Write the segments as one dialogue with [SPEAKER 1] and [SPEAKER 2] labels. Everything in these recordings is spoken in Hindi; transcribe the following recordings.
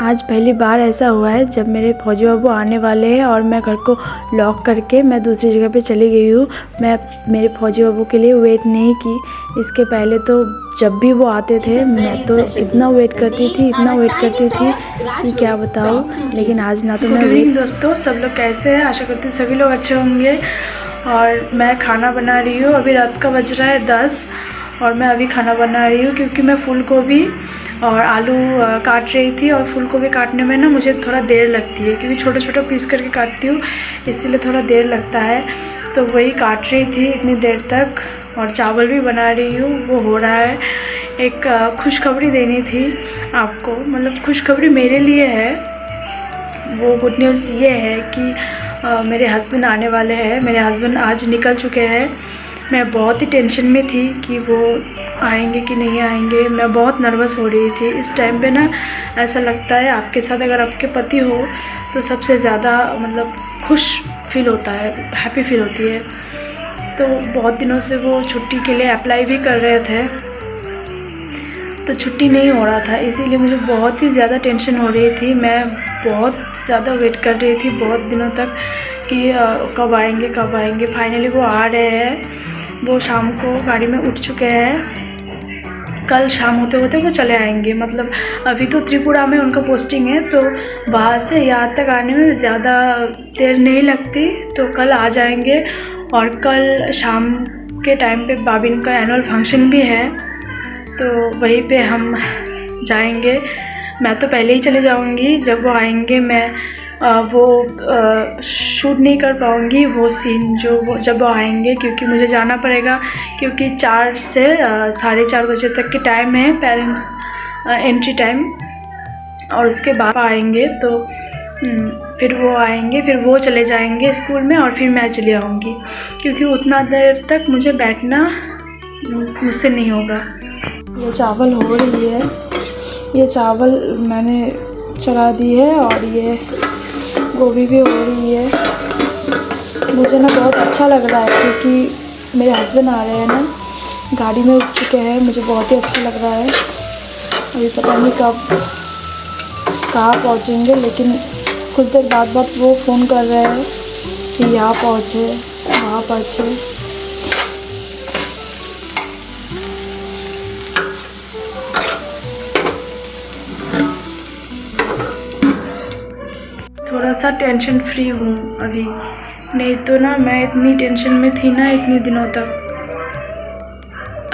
[SPEAKER 1] आज पहली बार ऐसा हुआ है जब मेरे फौजी बाबू आने वाले हैं और मैं घर को लॉक करके मैं दूसरी जगह पे चली गई हूँ। मैं मेरे फौजी बाबू के लिए वेट नहीं की। इसके पहले तो जब भी वो आते थे मैं तो इतना वेट करती थी कि क्या बताऊँ। लेकिन आज ना तो मैं वेट। दोस्तों सब लोग कैसे हैं? आशा करती हूँ सभी लोग अच्छे होंगे। और मैं खाना बना रही हूँ। अभी रात का बज रहा है 10 और मैं अभी खाना बना रही हूँ क्योंकि मैं फूल गोभी और आलू काट रही थी। और फूल गोभी काटने में ना मुझे थोड़ा देर लगती है क्योंकि छोटा छोटा पीस करके काटती हूँ, इसीलिए थोड़ा देर लगता है। तो वही काट रही थी इतनी देर तक। और चावल भी बना रही हूँ, वो हो रहा है। एक खुशखबरी देनी थी आपको, मतलब खुशखबरी मेरे लिए है। वो गुड न्यूज़ ये है कि मेरे हस्बैंड आने वाले हैं। मेरे हस्बैंड आज निकल चुके हैं। मैं बहुत ही टेंशन में थी कि वो आएंगे कि नहीं आएंगे। मैं बहुत नर्वस हो रही थी। इस टाइम पे ना ऐसा लगता है आपके साथ अगर आपके पति हो तो सबसे ज़्यादा मतलब खुश फील होता है, हैप्पी फील होती है। तो बहुत दिनों से वो छुट्टी के लिए अप्लाई भी कर रहे थे तो छुट्टी नहीं हो रहा था, इसीलिए मुझे बहुत ही ज़्यादा टेंशन हो रही थी। मैं बहुत ज़्यादा वेट कर रही थी बहुत दिनों तक कि कब आएंगे। फाइनली वो आ रहे हैं। वो शाम को गाड़ी में उठ चुके हैं। कल शाम होते होते वो चले आएंगे। मतलब अभी तो त्रिपुरा में उनका पोस्टिंग है, तो वहाँ से यहाँ तक आने में ज़्यादा देर नहीं लगती। तो कल आ जाएंगे। और कल शाम के टाइम पे बाबिन का एनुअल फंक्शन भी है, तो वहीं पे हम जाएंगे। मैं तो पहले ही चले जाऊंगी। जब वो आएंगे मैं वो शूट नहीं कर पाऊंगी वो सीन जो वो जब वो आएंगे, क्योंकि मुझे जाना पड़ेगा। क्योंकि 4 से 4:30 बजे तक के टाइम है पेरेंट्स एंट्री टाइम। और उसके बाद आएंगे तो फिर वो आएंगे, फिर वो चले जाएंगे स्कूल में और फिर मैं चली आऊँगी। क्योंकि उतना देर तक मुझे बैठना मुझसे नहीं होगा। ये चावल हो रही है, ये चावल मैंने चढ़ा दी है और ये गोभी भी हो रही है। मुझे ना बहुत अच्छा लग रहा है क्योंकि मेरे हस्बैंड आ रहे हैं ना, गाड़ी में उठ चुके हैं। मुझे बहुत ही अच्छा लग रहा है। अभी पता नहीं कहाँ पहुँचेंगे, लेकिन कुछ देर बाद वो फ़ोन कर रहे हैं कि यहाँ पहुँचे वहाँ पहुँचे। थोड़ा सा टेंशन फ्री हूँ अभी, नहीं तो ना मैं इतनी टेंशन में थी ना इतने दिनों तक।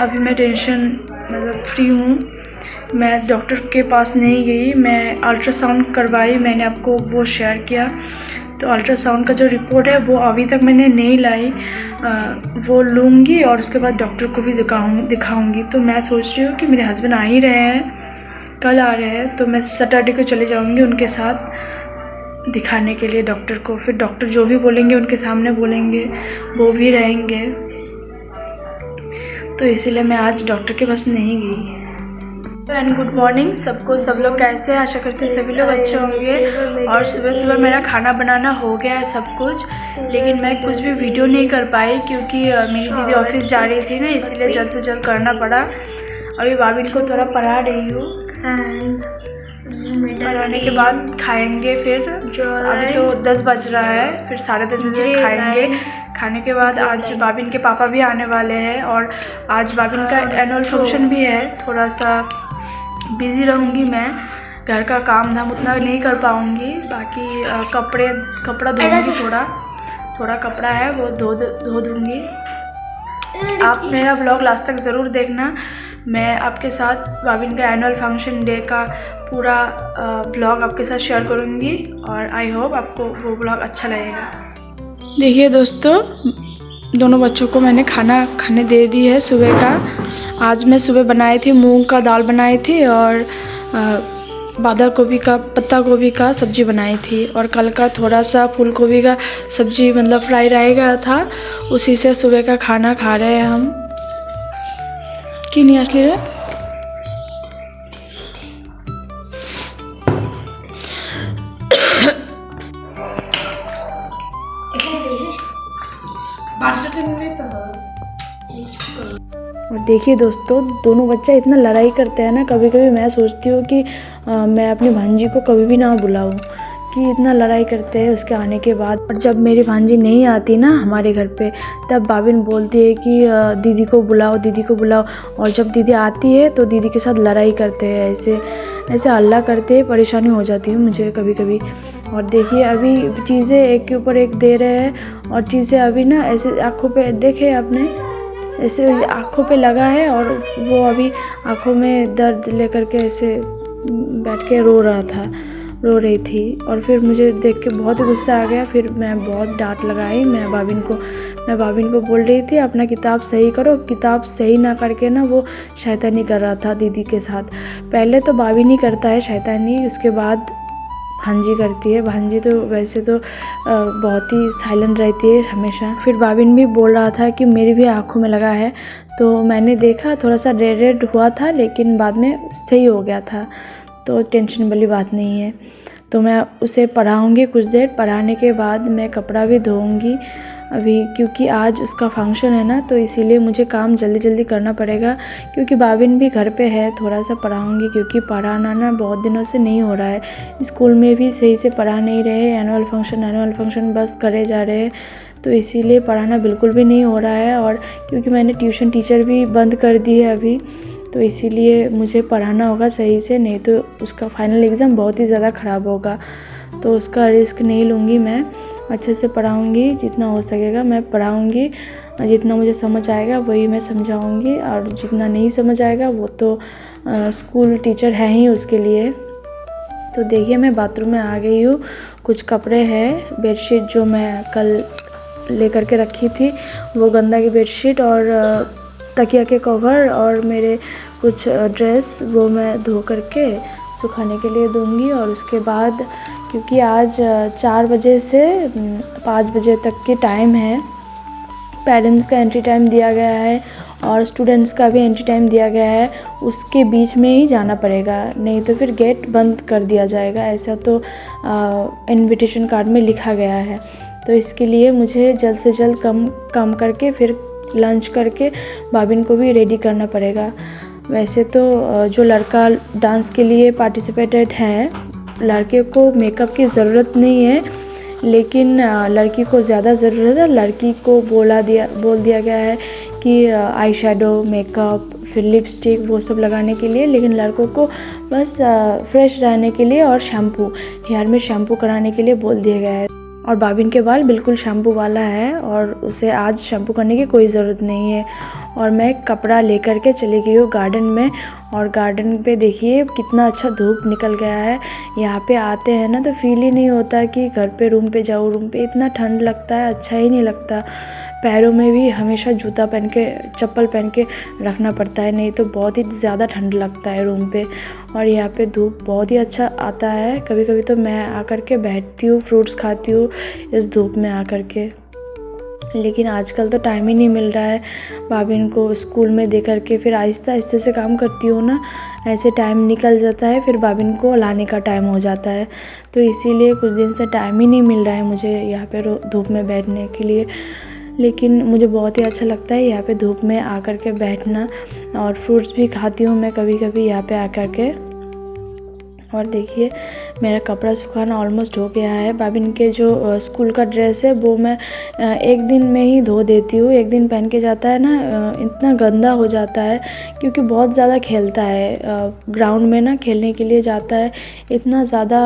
[SPEAKER 1] अभी मैं टेंशन मतलब फ्री हूँ। मैं डॉक्टर के पास नहीं गई, मैं अल्ट्रासाउंड करवाई। मैंने आपको वो शेयर किया। तो अल्ट्रासाउंड का जो रिपोर्ट है वो अभी तक मैंने नहीं लाई। वो लूँगी और उसके बाद डॉक्टर को भी दिखाऊँगी। तो मैं सोच रही हूँ कि मेरे हस्बैंड आ ही रहे हैं, कल आ रहे हैं, तो मैं सैटरडे को चले जाऊँगी उनके साथ दिखाने के लिए डॉक्टर को। फिर डॉक्टर जो भी बोलेंगे उनके सामने बोलेंगे, वो भी रहेंगे। तो इसीलिए मैं आज डॉक्टर के पास नहीं गई। एंड गुड मॉर्निंग सबको। सब लोग कैसे हैं? आशा करती हूँ सभी लोग अच्छे होंगे। और सुबह सुबह मेरा खाना बनाना हो गया है सब कुछ, लेकिन मैं कुछ भी वीडियो नहीं कर पाई क्योंकि मेरी दीदी ऑफिस जा रही थी ना, इसीलिए जल्द से जल्द करना पड़ा। अभी बाबिन को थोड़ा पढ़ा रही हूँ, पढ़ाने के बाद खाएंगे। फिर अभी तो 10 बज रहा है, फिर 10:30 बजे खाएंगे। खाने के बाद आज बाबिन के पापा भी आने वाले हैं और आज बाबिन का एनुअल फंक्शन भी है। थोड़ा सा बिज़ी रहूँगी मैं, घर का काम धाम उतना नहीं कर पाऊँगी। बाकी कपड़ा धोऊँगी, थोड़ा कपड़ा है वो धो दूँगी। आप मेरा व्लॉग लास्ट तक ज़रूर देखना। मैं आपके साथ बाबिन का एनुअल फंक्शन डे का पूरा ब्लॉग आपके साथ शेयर करूँगी और आई होप आपको वो ब्लॉग अच्छा लगेगा। देखिए दोस्तों, दोनों बच्चों को मैंने खाना खाने दे दी है सुबह का। आज मैं सुबह बनाई थी मूंग का दाल बनाई थी और पत्ता गोभी का सब्ज़ी बनाई थी। और कल का थोड़ा सा फूल गोभी का सब्ज़ी मतलब फ्राई रहेगा था, उसी से सुबह का खाना खा रहे हैं हम। कि नहीं असली रे? और देखिए दोस्तों, दोनों बच्चे इतना लड़ाई करते हैं ना, कभी कभी मैं सोचती हूँ कि मैं अपनी भांजी को कभी भी ना बुलाऊं कि इतना लड़ाई करते हैं उसके आने के बाद। और जब मेरी भांजी नहीं आती ना हमारे घर पे, तब भाभिन बोलती है कि दीदी को बुलाओ, दीदी को बुलाओ। और जब दीदी आती है तो दीदी के साथ लड़ाई करते हैं, ऐसे ऐसे हल्ला करते हैं, परेशानी हो जाती है मुझे कभी कभी। और देखिए अभी चीज़ें एक के ऊपर एक दे रहे हैं, और चीज़ें अभी ना ऐसे आँखों पे देखे आपने, ऐसे आँखों पे लगा है, और वो अभी आँखों में दर्द लेकर के ऐसे बैठ के रो रही थी। और फिर मुझे देख के बहुत ही गुस्सा आ गया। फिर मैं बहुत डांट लगाई। मैं भाभिन को बोल रही थी अपना किताब सही करो। किताब सही ना करके ना वो शैतानी कर रहा था दीदी के साथ। पहले तो भाभिन ही करता है शैतानी, उसके बाद भांजी करती है। भांजी तो वैसे तो बहुत ही साइलेंट रहती है हमेशा। फिर भाभिन भी बोल रहा था कि मेरी भी आँखों में लगा है, तो मैंने देखा थोड़ा सा रेड हुआ था, लेकिन बाद में सही हो गया था, तो टेंशन वाली बात नहीं है। तो मैं उसे पढ़ाऊँगी कुछ देर, पढ़ाने के बाद मैं कपड़ा भी धोऊँगी अभी, क्योंकि आज उसका फंक्शन है ना, तो इसीलिए मुझे काम जल्दी जल्दी करना पड़ेगा। क्योंकि भाभिन भी घर पे है, थोड़ा सा पढ़ाऊँगी, क्योंकि पढ़ाना ना बहुत दिनों से नहीं हो रहा है। स्कूल में भी सही से पढ़ा नहीं रहे, एनुअल फंक्शन बस करे जा रहे हैं, तो इसीलिए पढ़ाना बिल्कुल भी नहीं हो रहा है। और क्योंकि मैंने ट्यूशन टीचर भी बंद कर दी है अभी, तो इसीलिए मुझे पढ़ाना होगा सही से, नहीं तो उसका फाइनल एग्ज़ाम बहुत ही ज़्यादा ख़राब होगा। तो उसका रिस्क नहीं लूँगी, मैं अच्छे से पढ़ाऊँगी, जितना हो सकेगा मैं पढ़ाऊँगी। जितना मुझे समझ आएगा वही मैं समझाऊँगी, और जितना नहीं समझ आएगा वो तो स्कूल टीचर है ही उसके लिए। तो देखिए मैं बाथरूम में आ गई हूँ। कुछ कपड़े हैं, बेडशीट जो मैं कल लेकर के रखी थी, वो गंदा की बेडशीट और तकिया के कवर और मेरे कुछ ड्रेस, वो मैं धो करके सुखाने के लिए दूंगी। और उसके बाद क्योंकि आज 4 बजे से 5 बजे तक की टाइम है, पेरेंट्स का एंट्री टाइम दिया गया है और स्टूडेंट्स का भी एंट्री टाइम दिया गया है, उसके बीच में ही जाना पड़ेगा, नहीं तो फिर गेट बंद कर दिया जाएगा, ऐसा तो इनविटेशन कार्ड में लिखा गया है। तो इसके लिए मुझे जल्द से जल्द काम करके फिर लंच करके भाभिन को भी रेडी करना पड़ेगा। वैसे तो जो लड़का डांस के लिए पार्टिसिपेटेड है, लड़के को मेकअप की ज़रूरत नहीं है, लेकिन लड़की को ज़्यादा ज़रूरत है। लड़की को बोल दिया गया है कि आई शेडो, मेकअप, फिर लिपस्टिक वो सब लगाने के लिए, लेकिन लड़कों को बस फ्रेश रहने के लिए और शैम्पू, हेयर में शैम्पू कराने के लिए बोल दिया गया है। और भाभिन के बाल बिल्कुल शैम्पू वाला है, और उसे आज शैम्पू करने की कोई ज़रूरत नहीं है। और मैं कपड़ा लेकर के चली गई हूँ गार्डन में, और गार्डन पे देखिए कितना अच्छा धूप निकल गया है। यहाँ पे आते हैं ना तो फील ही नहीं होता कि घर पे रूम पे जाऊँ। रूम पे इतना ठंड लगता है, अच्छा ही नहीं लगता। पैरों में भी हमेशा जूता पहन के, चप्पल पहन के रखना पड़ता है, नहीं तो बहुत ही ज़्यादा ठंड लगता है रूम पे। और यहाँ पे धूप बहुत ही अच्छा आता है। कभी कभी तो मैं आकर के बैठती हूँ, फ्रूट्स खाती हूँ इस धूप में आकर के, लेकिन आजकल तो टाइम ही नहीं मिल रहा है। भाभिन को स्कूल में दे करके फिर आहिस्ता आहिस्ता से काम करती हूँ ना, ऐसे टाइम निकल जाता है, फिर भाभिन को लाने का टाइम हो जाता है। तो इसीलिए कुछ दिन से टाइम ही नहीं मिल रहा है मुझे यहाँ पे धूप में बैठने के लिए। लेकिन मुझे बहुत ही अच्छा लगता है यहाँ पे धूप में आकर के बैठना, और फ्रूट्स भी खाती हूँ मैं कभी कभी यहाँ पे आकर के। और देखिए मेरा कपड़ा सुखाना ऑलमोस्ट हो गया है। भाभिन के जो स्कूल का ड्रेस है वो मैं एक दिन में ही धो देती हूँ। एक दिन पहन के जाता है ना, इतना गंदा हो जाता है क्योंकि बहुत ज़्यादा खेलता है, ग्राउंड में ना खेलने के लिए जाता है, इतना ज़्यादा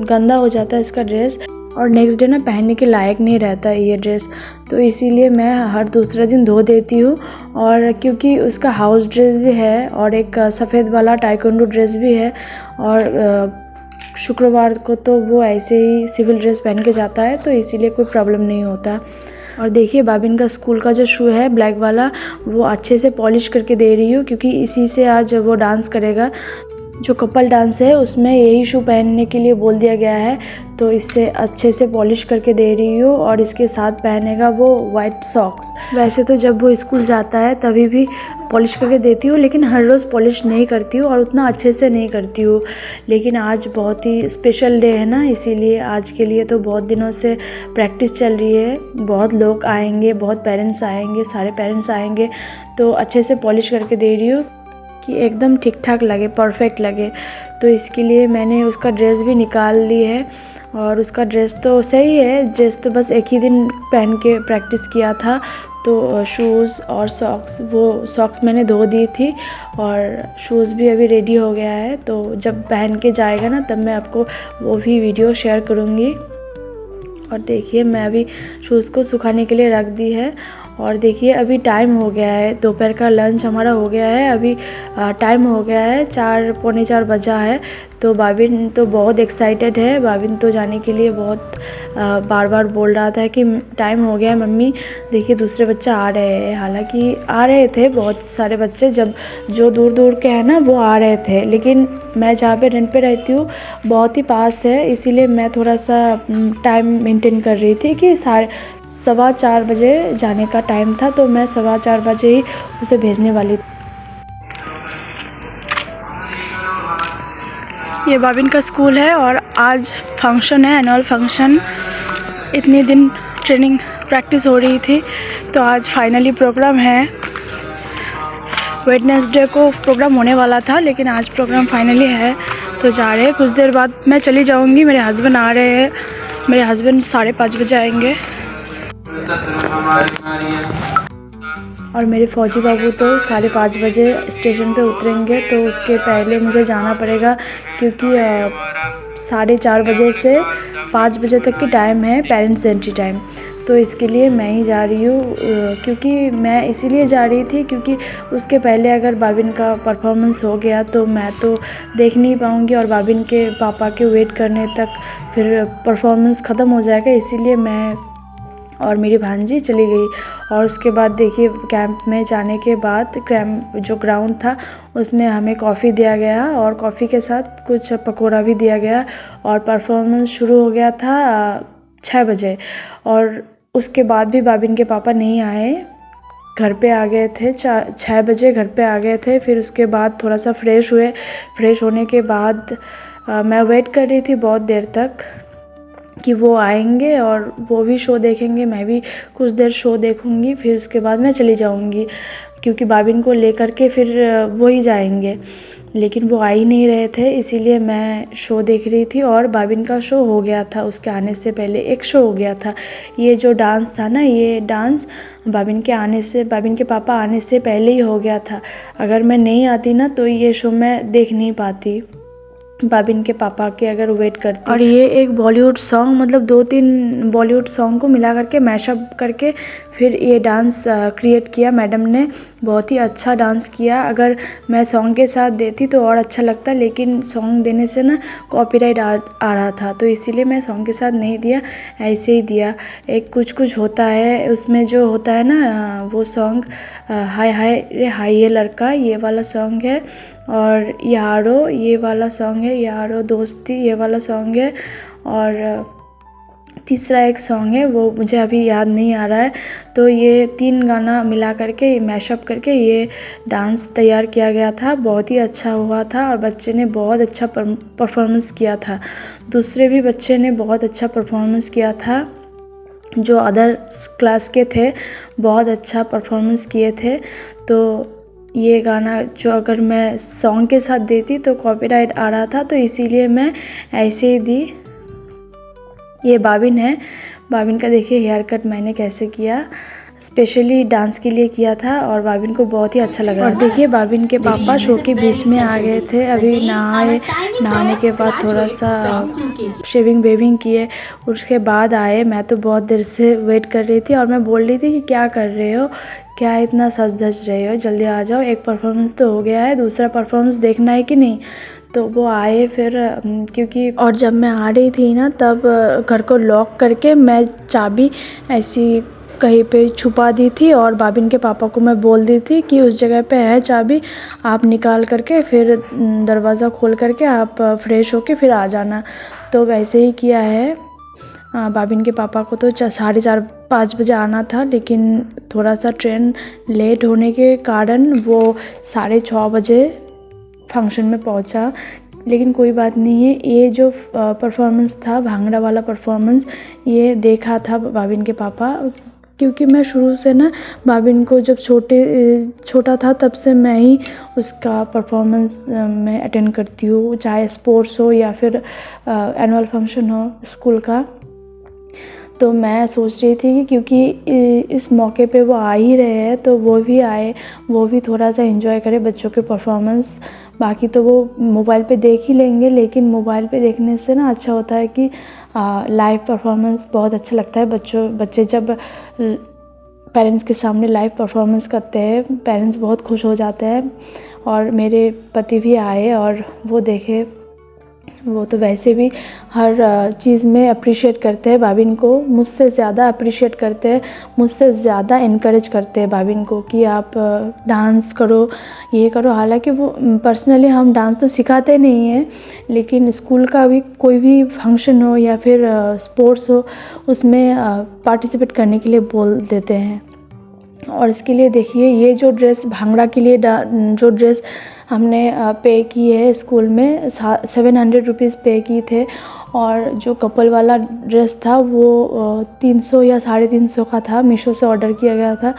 [SPEAKER 1] गंदा हो जाता है इसका ड्रेस, और नेक्स्ट डे ना पहनने के लायक नहीं रहता है ये ड्रेस। तो इसीलिए मैं हर दूसरा दिन धो देती हूँ। और क्योंकि उसका हाउस ड्रेस भी है और एक सफ़ेद वाला टाइकोंडो ड्रेस भी है, और शुक्रवार को तो वो ऐसे ही सिविल ड्रेस पहन के जाता है, तो इसीलिए कोई प्रॉब्लम नहीं होता। और देखिए भाभिन का स्कूल का जो शू है ब्लैक वाला, वो अच्छे से पॉलिश करके दे रही हूँ, क्योंकि इसी से आज वो डांस करेगा। जो कपल डांस है उसमें यही शू पहनने के लिए बोल दिया गया है, तो इससे अच्छे से पॉलिश करके दे रही हूँ। और इसके साथ पहनेगा वो वाइट सॉक्स। वैसे तो जब वो स्कूल जाता है तभी भी पॉलिश करके देती हूँ, लेकिन हर रोज़ पॉलिश नहीं करती हूँ और उतना अच्छे से नहीं करती हूँ। लेकिन आज बहुत ही स्पेशल डे है ना, इसीलिए आज के लिए तो बहुत दिनों से प्रैक्टिस चल रही है। बहुत लोग आएंगे, बहुत पेरेंट्स आएंगे, सारे पेरेंट्स आएंगे, तो अच्छे से पॉलिश करके दे रही हूँ। कि एकदम ठीक ठाक लगे, परफेक्ट लगे। तो इसके लिए मैंने उसका ड्रेस भी निकाल ली है और उसका ड्रेस तो सही है, ड्रेस तो बस एक ही दिन पहन के प्रैक्टिस किया था। तो शूज़ और सॉक्स, वो सॉक्स मैंने धो दी थी और शूज़ भी अभी रेडी हो गया है। तो जब पहन के जाएगा ना तब मैं आपको वो भी वीडियो शेयर करूँगी। और देखिए मैं अभी शूज़ को सुखाने के लिए रख दी है। और देखिए अभी टाइम हो गया है, दोपहर का लंच हमारा हो गया है। अभी टाइम हो गया है 4, पौने 4 बजा है। तो बाबिन तो बहुत एक्साइटेड है। बाबिन तो जाने के लिए बहुत बार बार बोल रहा था कि टाइम हो गया है मम्मी। देखिए दूसरे बच्चे आ रहे हैं, हालांकि आ रहे थे बहुत सारे बच्चे, जब जो दूर दूर के हैं ना वो आ रहे थे, लेकिन मैं जहाँ पे रेंट पे रहती हूँ बहुत ही पास है, इसीलिए मैं थोड़ा सा टाइम मेंटेन कर रही थी कि 4:15 बजे जाने का टाइम था। तो मैं 4:15 बजे ही उसे भेजने वाली थी। ये बाबिन का स्कूल है और आज फंक्शन है, एनुअल फंक्शन। इतने दिन ट्रेनिंग प्रैक्टिस हो रही थी तो आज फाइनली प्रोग्राम है। वेडनेसडे को प्रोग्राम होने वाला था लेकिन आज प्रोग्राम फाइनली है तो जा रहे हैं। कुछ देर बाद मैं चली जाऊंगी, मेरे हस्बैंड आ रहे हैं। मेरे हस्बैंड 5:30 बजे आएंगे और मेरे फौजी बाबू तो 5:30 बजे स्टेशन पे उतरेंगे। तो उसके पहले मुझे जाना पड़ेगा क्योंकि 4:30 बजे से 5 बजे तक की टाइम है पेरेंट्स एंट्री टाइम। तो इसके लिए मैं ही जा रही हूँ, क्योंकि मैं इसीलिए जा रही थी क्योंकि उसके पहले अगर बाबिन का परफॉर्मेंस हो गया तो मैं तो देख नहीं पाऊँगी और बाबिन के पापा के वेट करने तक फिर परफॉर्मेंस ख़त्म हो जाएगा। इसीलिए मैं और मेरी भांजी चली गई। और उसके बाद देखिए कैंप में जाने के बाद कैंप जो ग्राउंड था उसमें हमें कॉफ़ी दिया गया और कॉफ़ी के साथ कुछ पकौड़ा भी दिया गया और परफॉर्मेंस शुरू हो गया था 6 बजे। और उसके बाद भी बाबिन के पापा नहीं आए, घर पे आ गए थे 6 बजे घर पे आ गए थे। फिर उसके बाद थोड़ा सा फ्रेश हुए। फ्रेश होने के बाद मैं वेट कर रही थी बहुत देर तक कि वो आएंगे और वो भी शो देखेंगे, मैं भी कुछ देर शो देखूंगी, फिर उसके बाद मैं चली जाऊंगी क्योंकि बाबिन को लेकर के फिर वो ही जाएंगे। लेकिन वो आ ही नहीं रहे थे, इसीलिए मैं शो देख रही थी। और बाबिन का शो हो गया था, उसके आने से पहले एक शो हो गया था। ये जो डांस था ना, ये डांस बाबिन के पापा आने से पहले ही हो गया था। अगर मैं नहीं आती ना तो ये शो मैं देख नहीं पाती, बाबिन के पापा के अगर वेट करती। और ये एक बॉलीवुड सॉन्ग, मतलब 2-3 बॉलीवुड सॉन्ग को मिला करके मैशअप करके फिर ये डांस क्रिएट किया मैडम ने। बहुत ही अच्छा डांस किया। अगर मैं सॉन्ग के साथ देती तो और अच्छा लगता, लेकिन सॉन्ग देने से ना कॉपीराइट आ रहा था, तो इसीलिए मैं सॉन्ग के साथ नहीं दिया, ऐसे ही दिया। एक कुछ होता है उसमें जो होता है ना वो सॉन्ग, हाय हाय रे हाय ये लड़का, ये वाला सॉन्ग है। और यारो ये वाला सॉन्ग है, यारो दोस्ती ये वाला सॉन्ग है। और तीसरा एक सॉन्ग है वो मुझे अभी याद नहीं आ रहा है। तो ये 3 गाना मिला करके मैशअप करके ये डांस तैयार किया गया था। बहुत ही अच्छा हुआ था और बच्चे ने बहुत अच्छा परफॉर्मेंस किया था। दूसरे भी बच्चे ने बहुत अच्छा परफॉर्मेंस किया था, जो अदर क्लास के थे, बहुत अच्छा परफॉर्मेंस किए थे। तो ये गाना जो अगर मैं सॉन्ग के साथ देती तो कॉपीराइट आ रहा था, तो इसीलिए मैं ऐसे ही दी। ये बाबिन है, बाबिन का देखिए हेयर कट मैंने कैसे किया, स्पेशली डांस के लिए किया था और बाबिन को बहुत ही अच्छा लग रहा था। और देखिए बाबिन के पापा शो के बीच में आ गए थे। अभी नहाने के बाद थोड़ा सा शेविंग वेविंग किए, उसके बाद आए। मैं तो बहुत देर से वेट कर रही थी और मैं बोल रही थी कि क्या कर रहे हो, क्या इतना सज धज रहे हो, जल्दी आ जाओ, एक परफॉर्मेंस तो हो गया है, दूसरा परफॉर्मेंस देखना है कि नहीं। तो वो आए फिर, क्योंकि और जब मैं आ रही थी ना तब घर को लॉक करके मैं चाबी ऐसी कहीं पे छुपा दी थी और बाबिन के पापा को मैं बोल दी थी कि उस जगह पे है चाबी, आप निकाल करके फिर दरवाज़ा खोल करके आप फ्रेश होके फिर आ जाना। तो वैसे ही किया है। बाबिन के पापा को तो 4:30-5 बजे आना था, लेकिन थोड़ा सा ट्रेन लेट होने के कारण वो 6:30 बजे फंक्शन में पहुंचा। लेकिन कोई बात नहीं है, ये जो परफॉर्मेंस था भांगड़ा वाला परफॉर्मेंस, ये देखा था बाबिन के पापा क्योंकि मैं शुरू से ना बाबिन को जब छोटा था तब से मैं ही उसका परफॉर्मेंस में अटेंड करती हूँ, चाहे स्पोर्ट्स हो या फिर एनुअल फंक्शन हो स्कूल का। तो मैं सोच रही थी कि क्योंकि इस मौके पे वो आ ही रहे हैं तो वो भी आए, वो भी थोड़ा सा एंजॉय करे बच्चों के परफॉर्मेंस। बाकी तो वो मोबाइल पे देख ही लेंगे, लेकिन मोबाइल पे देखने से ना अच्छा होता है कि लाइव परफॉर्मेंस बहुत अच्छा लगता है। बच्चे जब पेरेंट्स के सामने लाइव परफॉर्मेंस करते हैं, पेरेंट्स बहुत खुश हो जाते हैं। और मेरे पति भी आए और वो देखे, वो तो वैसे भी हर चीज़ में अप्रिशिएट करते हैं बाबिन को, मुझसे ज़्यादा अप्रिशिएट करते हैं, मुझसे ज़्यादा इनकरेज करते हैं बाबिन को कि आप डांस करो, ये करो। हालांकि वो पर्सनली हम डांस तो सिखाते नहीं हैं, लेकिन स्कूल का भी कोई भी फंक्शन हो या फिर स्पोर्ट्स हो, उसमें पार्टिसिपेट करने के लिए बोल देते हैं। और इसके लिए देखिए, ये जो ड्रेस भांगड़ा के लिए जो ड्रेस हमने पे की है स्कूल में, 700 रुपीज़ पे की थे। और जो कपल वाला ड्रेस था वो 300 या 350 का था, मीशो से ऑर्डर किया गया था।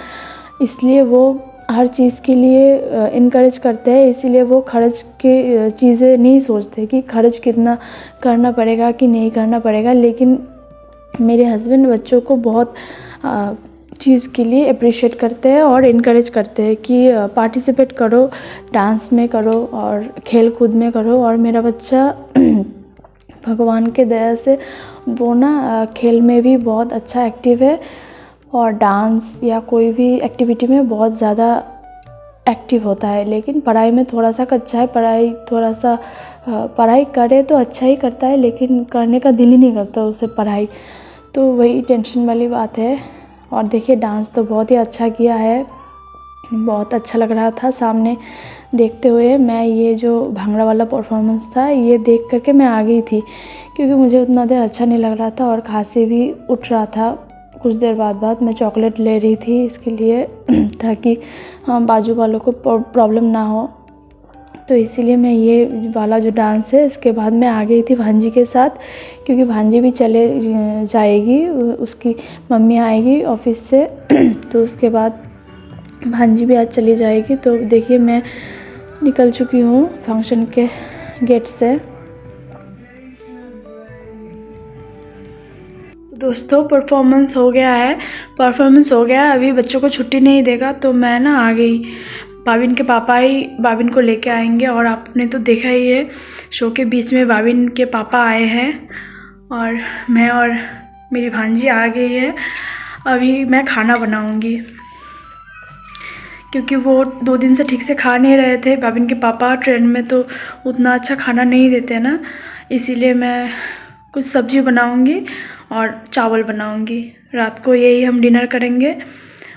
[SPEAKER 1] इसलिए वो हर चीज़ के लिए इनकरेज करते हैं, इसीलिए वो खर्च की चीज़ें नहीं सोचते कि खर्च कितना करना पड़ेगा कि नहीं करना पड़ेगा। लेकिन मेरे हस्बैंड बच्चों को बहुत चीज़ के लिए अप्रिशिएट करते हैं और इनकरेज करते हैं कि पार्टिसिपेट करो, डांस में करो और खेल कूद में करो। और मेरा बच्चा भगवान के दया से वो ना खेल में भी बहुत अच्छा एक्टिव है और डांस या कोई भी एक्टिविटी में बहुत ज़्यादा एक्टिव होता है। लेकिन पढ़ाई में थोड़ा सा कच्चा है, पढ़ाई करे तो अच्छा ही करता है, लेकिन करने का दिल ही नहीं करता उसे पढ़ाई, तो वही टेंशन वाली बात है। और देखिए, डांस तो बहुत ही अच्छा किया है, बहुत अच्छा लग रहा था सामने देखते हुए। मैं ये जो भांगड़ा वाला परफॉर्मेंस था ये देख करके मैं आ गई थी, क्योंकि मुझे उतना देर अच्छा नहीं लग रहा था और खांसी भी उठ रहा था। कुछ देर बाद मैं चॉकलेट ले रही थी इसके लिए ताकि बाजू वालों को प्रॉब्लम ना हो। तो इसीलिए मैं ये वाला जो डांस है इसके बाद मैं आ गई थी भांजी के साथ, क्योंकि भांजी भी चले जाएगी, उसकी मम्मी आएगी ऑफिस से तो उसके बाद भांजी भी आज चली जाएगी। तो देखिए, मैं निकल चुकी हूँ फंक्शन के गेट से। तो दोस्तों, परफॉर्मेंस हो गया है, अभी बच्चों को छुट्टी नहीं देगा तो मैं ना आ गई। बाबिन के पापा ही बाबिन को लेके आएंगे, और आपने तो देखा ही है शो के बीच में बाबिन के पापा आए हैं और मैं और मेरी भांजी आ गई है। अभी मैं खाना बनाऊंगी, क्योंकि वो 2 दिन से ठीक से खा नहीं रहे थे। बाबिन के पापा ट्रेन में तो उतना अच्छा खाना नहीं देते ना, इसीलिए मैं कुछ सब्ज़ी बनाऊंगी और चावल बनाऊंगी। रात को यही हम डिनर करेंगे।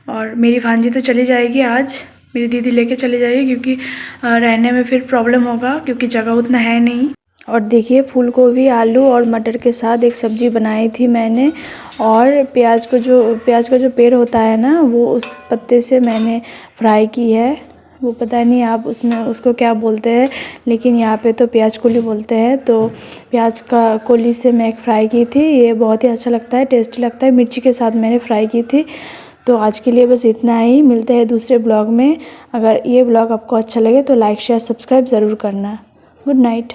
[SPEAKER 1] और मेरी भांजी तो चली जाएगी आज, मेरी दीदी लेके चली जाएगी, क्योंकि रहने में फिर प्रॉब्लम होगा, क्योंकि जगह उतना है नहीं। और देखिए, फूल गोभी, आलू और मटर के साथ एक सब्ज़ी बनाई थी मैंने। और प्याज का जो पेड़ होता है ना, वो उस पत्ते से मैंने फ्राई की है। वो पता नहीं आप उसको क्या बोलते हैं, लेकिन यहाँ पे तो प्याज कोली बोलते हैं। तो प्याज का कोली से मैं एक फ्राई की थी, ये बहुत ही अच्छा लगता है, टेस्टी लगता है। मिर्ची के साथ मैंने फ्राई की थी। तो आज के लिए बस इतना ही, मिलते हैं दूसरे ब्लॉग में। अगर ये ब्लॉग आपको अच्छा लगे तो लाइक शेयर सब्सक्राइब ज़रूर करना। Good night.